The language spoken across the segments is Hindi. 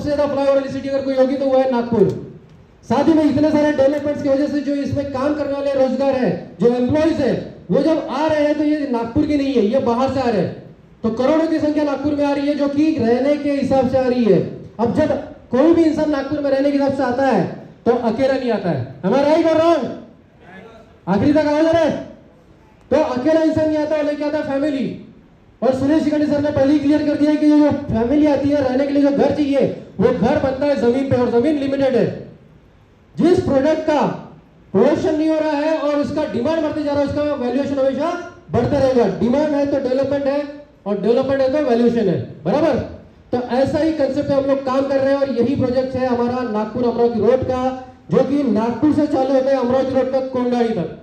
ज्यादा फ्लाईओवर वाली सिटी अगर कोई होगी तो वो है नागपुर। साथ ही में इतने सारे डेवलपमेंट्स की वजह से जो इसमें काम करने वाले रोजगार है, जो एम्प्लॉइज है, वो जब आ रहे हैं तो ये नागपुर की नहीं है, ये बाहर से आ रहे हैं। तो करोड़ों की संख्या नागपुर में आ रही है, जो कि रहने के हिसाब से आ रही है। अब जब कोई भी इंसान नागपुर में रहने के हिसाब से आता है तो अकेला नहीं आता है, हमारा राइट और रॉन्ग? आखिरी तक आवाज आ रहा है? तो अकेला इंसान नहीं आता, वो लेके आता है फैमिली। और सुनील शिखंडी सर ने पहले ही क्लियर कर दिया कि जो फैमिली आती है रहने के लिए, जो घर चाहिए वो घर बनता है जमीन पे, और जमीन लिमिटेड है। जिस प्रोडक्ट का प्रोडक्शन नहीं हो रहा है और उसका डिमांड बढ़ते जा रहा है, उसका वैल्यूएशन हमेशा बढ़ता रहेगा। डिमांड है तो डेवलपमेंट है, और डेवलपमेंट है तो वैल्यूएशन है, बराबर? तो ऐसा ही कंसेप्ट पे हम लोग काम कर रहे हैं, और यही प्रोजेक्ट है हमारा नागपुर अमरावती रोड का, जो कि नागपुर से चालू होता है अमरावती रोड तक, कोंडाई तक।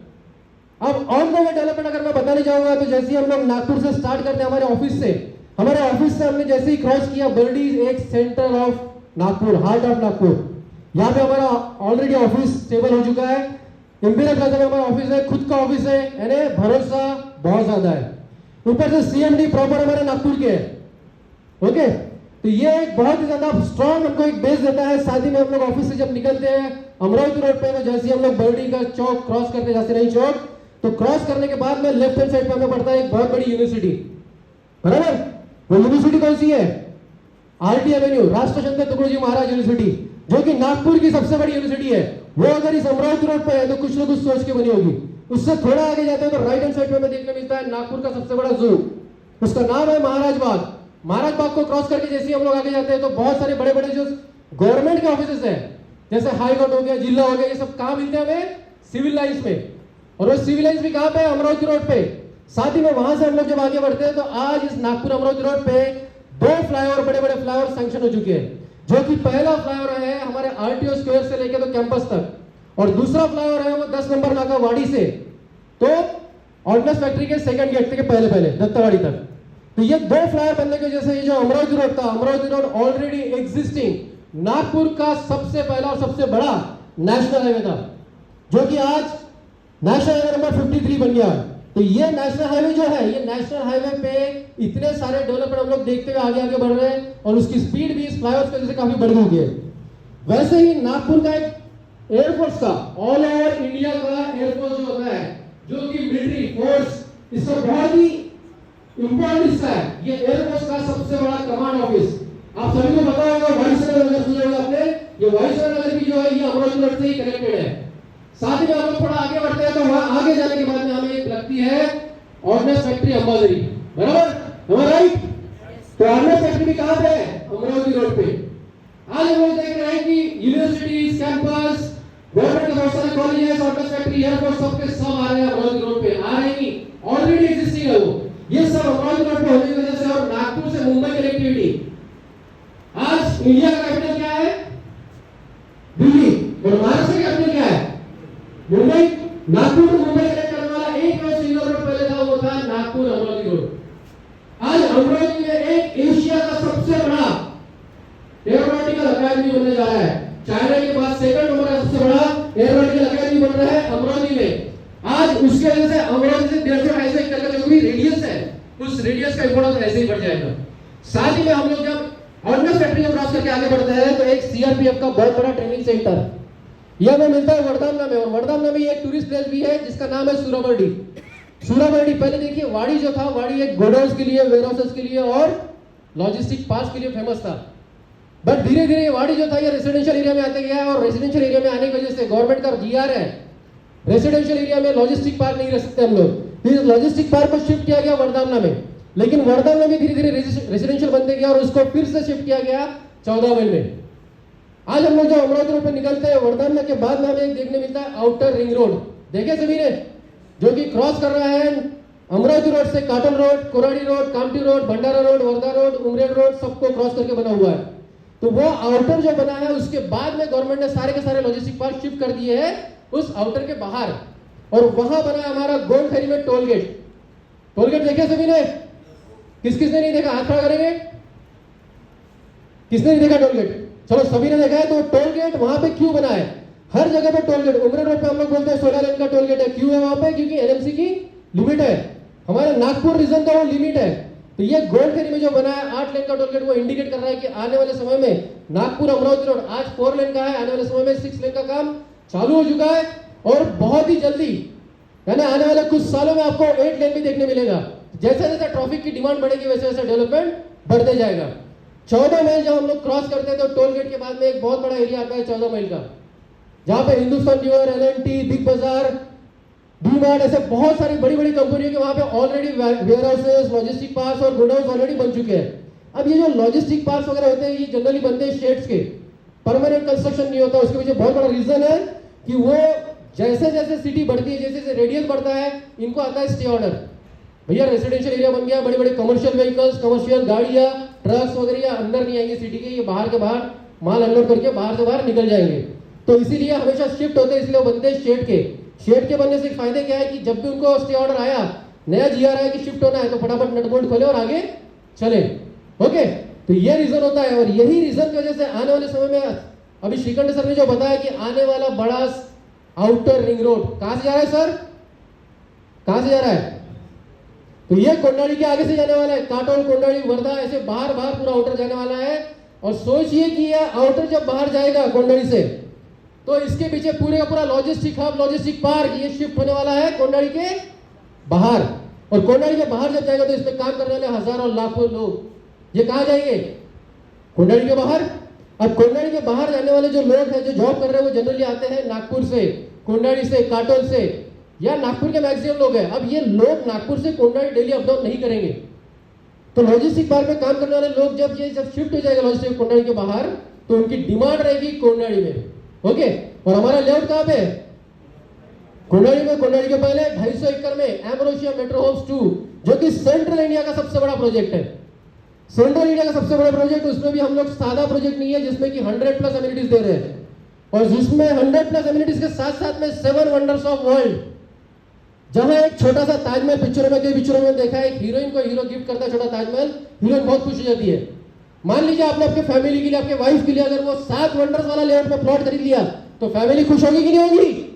अब ऑन द वे डेवलपमेंट अगर मैं बताने जाऊंगा तो जैसे ही हम लोग नागपुर से स्टार्ट करते हैं, हमारे ऑफिस से हमने जैसे ही क्रॉस किया बर्डी, एक centre of Nagpur, heart of Nagpur, यहाँ पे हमारा ऑलरेडी ऑफिस स्टेबल हो चुका है। इंपीरियल प्लाजा में हमारा ऑफिस है, खुद का ऑफिस है, यानी भरोसा बहुत ज्यादा है। ऊपर से सीएमडी प्रॉपर हमारे नागपुर के है, ओके? तो ये एक बहुत ही ज्यादा स्ट्रॉन्ग हमको एक बेस देता है। साथ ही में हम लोग ऑफिस से जब निकलते हैं अमरावती रोड पे, तो जैसे हम लोग बर्डी का चौक क्रॉस करते हैं, जैसे नहीं चौक, तो क्रॉस करने के बाद में लेफ्ट हैंड साइड पे हमें पड़ता है एक बहुत बड़ी यूनिवर्सिटी, बराबर? वो यूनिवर्सिटी कौन सी है? RT Avenue, राष्ट्रचंद्र Tukdoji Maharaj university, जो कि नागपुर की सबसे बड़ी यूनिवर्सिटी है। वो अगर इस अमरावती रोड पे है तो कुछ ना कुछ सोच के बनी होगी। उससे थोड़ा आगे जाते हैं तो राइट हैंड साइड पे हमें देखने मिलता है नागपुर का सबसे बड़ा जू, उसका नाम है महाराज बाग। महाराज बाग को क्रॉस करके जैसे ही हम लोग आगे जाते हैं तो बहुत सारे बड़े बड़े जो गवर्नमेंट के ऑफिस है, जैसे हाई कोर्ट हो गया, जिला हो गया, ये सब कहाँ मिलते हैं हमें? सिविल लाइंस में। और वो सिविल लाइंस भी कहाँ पे है? अमरावती रोड पे। साथ ही में वहां से हम लोग जब आगे बढ़ते हैं तो आज इस नागपुर अमरावती रोड पे 2 फ्लाईओवर, बड़े बड़े फ्लाईओवर सैंक्शन हो चुके हैं। जो कि पहला फ्लाईओवर है हमारे आरटीओ स्क्वायर से लेके तो कैंपस तक, और दूसरा फ्लाईओवर है वो 10 नंबर नाका वाड़ी से तो ऑर्डिनेंस फैक्ट्री के सेकंड गेट के पहले दत्तावाड़ी तक। तो ये 2 फ्लाईओवर बनने की वजह से ये जो अमरावती रोड था, Amravati road already existing Nagpur का सबसे पहला और सबसे बड़ा नेशनल हाईवे था, जो कि आज नेशनल हाईवे नंबर 53 बन गया। तो ये नेशनल हाईवे जो है, ये नेशनल हाईवे पे इतने सारे डेवलपमेंट हम लोग देखते हुए आगे आगे बढ़ रहे हैं, और उसकी स्पीड भी इस फ्लाईओवर की वजह से काफी बढ़ गई है। वैसे ही नागपुर का एक एयरफोर्स का, ऑल ओवर इंडिया का एयरफोर्स जो होता है, जो कि मिलिट्री फोर्स, इसका बहुत ही इंपॉर्टेंट हिस्सा है। ये एयरफोर्स का सबसे बड़ा कमांड ऑफिस, आप सभी को पता होगा, वायुसेना नगर सुना होगा आपने। ये वायुसेना नगर भी जो है ये अमरावती रोड से ही कनेक्टेड है। साथ ही में हम लोग थोड़ा आगे बढ़ते हैं तो वहां आगे जाने के बाद में हमें एक लगती है ऑर्डिनेंस फैक्ट्री अंबाजरी, बराबर? हमारा राइट? तो ऑर्डिनेंस फैक्ट्री भी कहां पे है? अमरावती रोड पे। आज हम लोग देख रहे हैं कि यूनिवर्सिटीज, कैंपस, गवर्नमेंट के बहुत सारे कॉलेजेस, ऑर्डिनेंस फैक्ट्री, एयरपोर्ट, सबके सब आ रहे हैं अमरावती रोड पे। आ रहे ही ऑलरेडी एग्जिस्टिंग है वो, ये सब अमरावती रोड पे होने की वजह से। और नागपुर से मुंबई कनेक्टिविटी, आज इंडिया का कैपिटल क्या है? दिल्ली। और महाराष्ट्र का कैपिटल क्या है? मुंबई। नागपुर से मुंबई कनेक्ट करने वाला एक और सिंगल रोड पहले था, वो था नागपुर अमरावती रोड। आज अमरावती में एक एशिया का सबसे बड़ा एयरोनॉटिकल अकादमी बनने जा रहा है। चाइना के बाद सेकंड नंबर का सबसे बड़ा एयरोनॉटिकल अकादमी बन रहा है अमरावती में। आज उसके वजह से अमरावती से 150 किलोमीटर का जो भी रेडियस है, उस रेडियस का इंपोर्टेंस ऐसे ही बढ़ जाएगा। साथ ही में हम लोग जब ऑर्डिनेंस फैक्ट्री को क्रॉस करके आगे बढ़ते हैं तो एक सीआरपीएफ का बहुत बड़ा ट्रेनिंग सेंटर यह हमें मिलता है वडदामना में। और वडदामना में एक टूरिस्ट प्लेस भी है जिसका नाम है सूराबर्डी। सूराबर्डी, पहले देखिए वाड़ी जो था, वाड़ी एक गोडाउन्स के लिए, वेयरहाउसेस के लिए और लॉजिस्टिक पार्क्स के लिए फेमस था। बट धीरे धीरे वाड़ी जो था ये रेसिडेंशियल एरिया में आते गया है, और रेसिडेंशियल एरिया में आने की वजह से गवर्नमेंट का जीआर है, रेसिडेंशियल एरिया में लॉजिस्टिक पार्क नहीं रह सकते हम लोग। फिर लॉजिस्टिक पार्क को शिफ्ट किया गया वडदामना में, लेकिन वडदामना में धीरे धीरे रेसिडेंशियल बनते गया और उसको फिर से शिफ्ट किया गया 14 माइल में। आज हम लोग जो अमरावती रोड पे निकलते हैं, वडदामना के बाद में हमें एक देखने मिलता है आउटर रिंग रोड, देखे सभी ने, जो कि क्रॉस कर रहा है अमरावती रोड से Katol road, Koradi road, Kamptee road, Bhandara road, Wardha road, Umred road, सबको क्रॉस करके बना हुआ है। तो वो आउटर जो बना है उसके बाद में गवर्नमेंट ने सारे के सारे लॉजिस्टिक पार्क शिफ्ट कर दिए हैं उस आउटर के बाहर, और वहां बना है हमारा गोंडखरी में टोल गेट। टोल गेट देखे सभी ने? किस किसने नहीं देखा हाथ खड़ा करेंगे? किसने नहीं देखा टोल गेट? चलो सभी ने देखा है। तो टोल गेट वहां पे क्यों बना है? हर जगह पे टोल गेट, उमरेड रोड पे हम लोग बोलते हैं 16 लेन का टोल गेट है। क्यों है वहां पे? क्योंकि एनएमसी की लिमिट है, हमारे नागपुर रीजन का वो लिमिट है। तो ये गोल्डखेरी में जो बना है 8 लेन का टोल गेट, वो इंडिकेट कर रहा है कि आने वाले समय में नागपुर अमरावती रोड आज 4 लेन का है, आने वाले समय में 6 लेन का काम चालू हो चुका है और बहुत ही जल्दी यानी आने वाले कुछ सालों में आपको 8 लेन भी देखने मिलेगा। जैसे जैसे ट्रैफिक की डिमांड बढ़ेगी वैसे वैसे डेवलपमेंट बढ़ते जाएगा। 14 माइल जब हम लोग क्रॉस करते हैं तो टोल गेट के बाद में एक बहुत बड़ा एरिया आता है 14 माइल का, जहां पे हिंदुस्तान लीवर, एल&टी, बिग बाजार, डी-मार्ट, ऐसे बहुत सारी बड़ी बड़ी कंपनियों के वहां पे already warehouses, logistic parks और गोडाउन्स ऑलरेडी बन चुके हैं। अब ये जो लॉजिस्टिक पार्क्स वगैरह होते हैं ये जनरली बनते हैं शेड्स के, परमानेंट कंस्ट्रक्शन नहीं होता। उसके पीछे बहुत बड़ा रीजन है कि वो जैसे जैसे सिटी बढ़ती है, जैसे जैसे रेडियस बढ़ता है, इनको आता है स्टे ऑर्डर। भैया रेसिडेंशियल एरिया बन गया, बड़े बड़े कमर्शियल व्हीकल्स, कमर्शियल गाड़ियां, ट्रक्स वगैरह अंदर नहीं आएंगे सिटी के, ये बाहर के बाहर माल अनलोड करके बाहर से बाहर निकल जाएंगे। तो इसीलिए हमेशा शिफ्ट होते हैं, इसलिए वो बनते हैं शेड के। शेड के बनने से फायदे क्या है कि जब भी उनको स्टे ऑर्डर आया, नया जीआर आया कि शिफ्ट होना है, तो फटाफट नट बोल्ट खोले और आगे चले। ओके, तो ये रीजन होता है और यही रीजन की वजह से आने वाले समय में अभी श्रीकंठ सर ने जो बताया कि आने वाला बड़ा आउटर रिंग रोड कहां से जा रहा है सर, कहां से जा रहा है? तो ये कोंडाड़ी के आगे से जाने वाला है, काटोल, कोंडाड़ी, वर्धा, ऐसे बाहर बाहर पूरा आउटर जाने वाला है। और सोचिए कि यह आउटर जब बाहर जाएगा कोंडाड़ी से, तो इसके पीछे पूरे का पूरा लॉजिस्टिक हब, लॉजिस्टिक पार्क ये शिफ्ट होने वाला है कोंडाड़ी के बाहर। और कोंडाड़ी के बाहर जब जाएगा तो इसमें काम करने वाले हजारों लाखों लोग ये कहां जाएंगे? कोंडाड़ी के बाहर। अब कोंडाड़ी के बाहर जाने वाले जो लोग हैं जो जॉब कर रहे हैं वो जनरली आते हैं नागपुर से, कोंडाड़ी से, काटोल से, या नागपुर के मैक्सिमम लोग हैं। अब ये लोग नागपुर से कोंडाड़ी डेली अप डाउन नहीं करेंगे, तो लॉजिस्टिक पार्क में काम करने वाले लोग जब शिफ्ट हो जाएगा लॉजिस्टिक कोंडाड़ी के बाहर, तो उनकी डिमांड रहेगी कोंडाड़ी में। ओके, और हमारा लेआउट कहां पे? कोंडाड़ी में। कोंडाड़ी के पहले 250 एकड़ में एम्ब्रोसिया मेट्रो होम्स 2, जो कि सेंट्रल इंडिया का सबसे बड़ा प्रोजेक्ट है, सेंट्रल इंडिया का सबसे बड़ा प्रोजेक्ट। उसमें भी हम लोग सादा प्रोजेक्ट नहीं है जिसमें कि 100+ एमिनिटीज दे रहे हैं, और जिसमें 100+ एमिनिटीज के साथ साथ में 7 वंडर्स ऑफ वर्ल्ड, जहां एक छोटा सा ताजमहल, पिक्चरों में, कई पिक्चरों में देखा है, एक हीरोइन को हीरो गिफ्ट करता है छोटा ताजमहल, हीरोइन बहुत खुश हो जाती है। मान लीजिए आपने आपके फैमिली के लिए, आपके वाइफ के लिए अगर वो 7 वंडर्स वाला लेआउट में प्लॉट खरीद लिया, तो फैमिली खुश होगी कि नहीं होगी?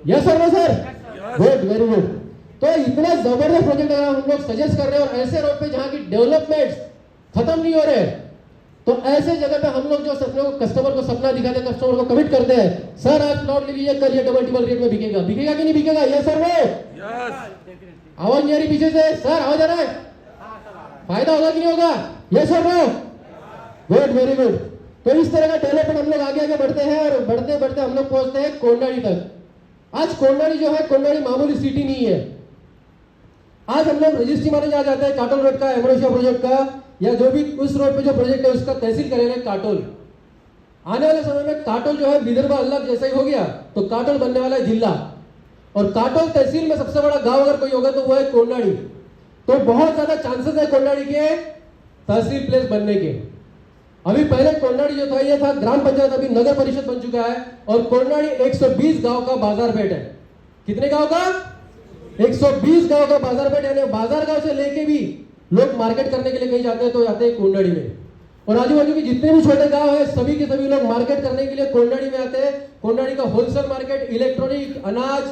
Yes sir, no sir? Good, very good. तो इतना जबरदस्त प्रोजेक्ट अगर हम लोग सजेस्ट कर रहे हैं और ऐसे रोड पे जहां की डेवलपमेंट खत्म नहीं हो रहे, तो ऐसे जगह पे हम लोग जो सपने को, कस्टमर को सपना दिखाते हैं, कस्टमर को कमिट करते हैं, सर आज प्लॉट ले लीजिए, कल ये डबल रेट में बिकेगा। बिकेगा कि नहीं बिकेगा? Yes sir, no? आवाज नहीं आ रही पीछे से? सर आवाज आ रहा है? फायदा होगा कि नहीं होगा? Yes sir, no? Good, very good. तो इस तरह का डेवलपमेंट हम लोग आगे आगे बढ़ते हैं और बढ़ते बढ़ते हम लोग पहुंचते हैं कोंडाड़ी तक। आज कोंडाड़ी जो है, कोंडाड़ी मामूली सिटी नहीं है। आज हम लोग रजिस्ट्री माने जा जाते हैं काटोल रोड का, एम्ब्रोसिया प्रोजेक्ट का, या जो भी उस रोड पे जो प्रोजेक्ट है उसका तहसील करेंगे काटोल। आने वाले समय में काटोल जो है विदर्भ अलग जैसा ही हो गया, तो काटोल बनने वाला है जिला, और काटोल तहसील में सबसे बड़ा गांव अगर कोई होगा तो वो है कोंडाड़ी। तो बहुत ज्यादा चांसेस है कोंडाड़ी के तहसील प्लेस बनने के। अभी पहले कोंडाड़ी जो था ये था ग्राम पंचायत, अभी नगर परिषद बन चुका है, और कोंडाड़ी 120 गांव का बाजार पेट है। कितने गांव का? 120 गांव का बाजार पेट, यानी बाजार गांव से लेके भी लोग मार्केट करने के लिए कहीं जाते हैं तो जाते हैं कोंडाड़ी में। और आजू बाजू के जितने भी छोटे गांव है सभी के सभी लोग मार्केट करने के लिए कोंडाड़ी में आते हैं। कोंडाड़ी का होलसेल मार्केट, इलेक्ट्रॉनिक, अनाज,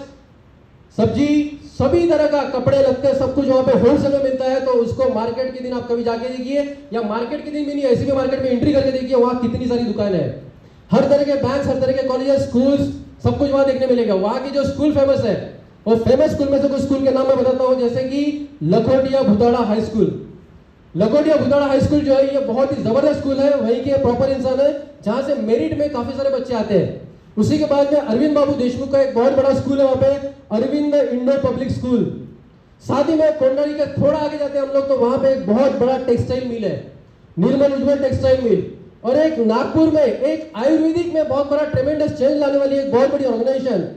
सब्जी, सभी तरह का, कपड़े लगते सब कुछ वहां पे होलसेल में मिलता है। तो उसको मार्केट के दिन आप कभी जाके देखिए, या मार्केट के दिन भी नहीं, ऐसी भी मार्केट में एंट्री करके देखिए, वहां कितनी सारी दुकानें हैं, हर तरह के बैंक, हर तरह के कॉलेज, स्कूल, सब कुछ वहां देखने मिलेगा। वहां की जो स्कूल फेमस है, और फेमस स्कूल में से कुछ स्कूल के नाम मैं बताता हूं, जैसे कि Lakhotia Bhutada high school. Lakhotia Bhutada high school जो है ये बहुत ही जबरदस्त स्कूल है, वहीं के प्रॉपर इंसान है, जहां से मेरिट में काफी सारे बच्चे आते हैं। उसी के बाद में अरविंद बाबू देशमुख का एक बहुत बड़ा स्कूल है वहां पे, अरविंद इंडो पब्लिक स्कूल। साथ ही में कोंडाड़ी के थोड़ा आगे जाते हैं हम लोग, तो वहां पे एक बहुत बड़ा टेक्सटाइल मिल है, निर्मल उज्जवल टेक्सटाइल मिल। और एक नागपुर में एक आयुर्वेदिक में बहुत बड़ा ट्रेमेंडस चेंज लाने वाली एक बहुत बड़ी organisation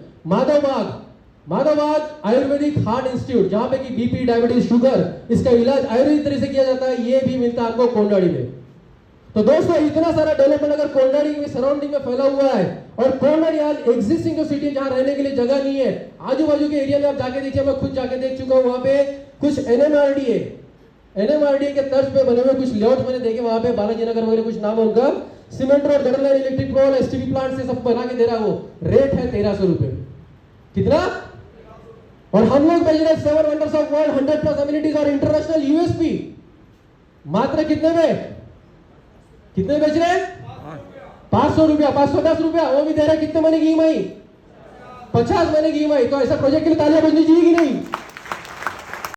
Madhavbaug Ayurvedic heart institute, जहां पे कि बीपी, डायबिटीज, शुगर, इसका इलाज आयुर्वेदिक तरह से किया जाता है, ये भी मिलता है आपको कोंडाड़ी में। तो दोस्तों इतना सारा डेवलपमेंट अगर कोंडाड़ी के सराउंडिंग में फैला हुआ है, और कोंडाड़ी आज एग्जिस्टिंग जो सिटी, जहां रहने के लिए जगह नहीं है, आजू बाजू के एरिया में आप जाके देखिए, मैं खुद जाके देख चुका हूं, वहां पे कुछ एनएमआरडीए के तर्ज पे बने हुए कुछ लेआउट मैंने देखे, वहां पे बालाजी नगर वगैरह कुछ नाम है उनका, cement road, gutter line, electric pole, STP plant से सब बना के दे रहा है। वो रेट है 1300 रुपए। कितना? और हम लोग बेच रहे हैं 7 वंडर्स ऑफ वर्ल्ड, 100+ अम्यूनिटीज और इंटरनेशनल यूएसपी मात्र कितने में? कितने बेच रहे हैं? 500 रुपया, 510 रुपया। वो भी दे रहे हैं कितने महीने की ईएमआई? 50 महीने की ईएमआई। तो ऐसा प्रोजेक्ट के लिए तालियां बजनी चाहिए कि नहीं?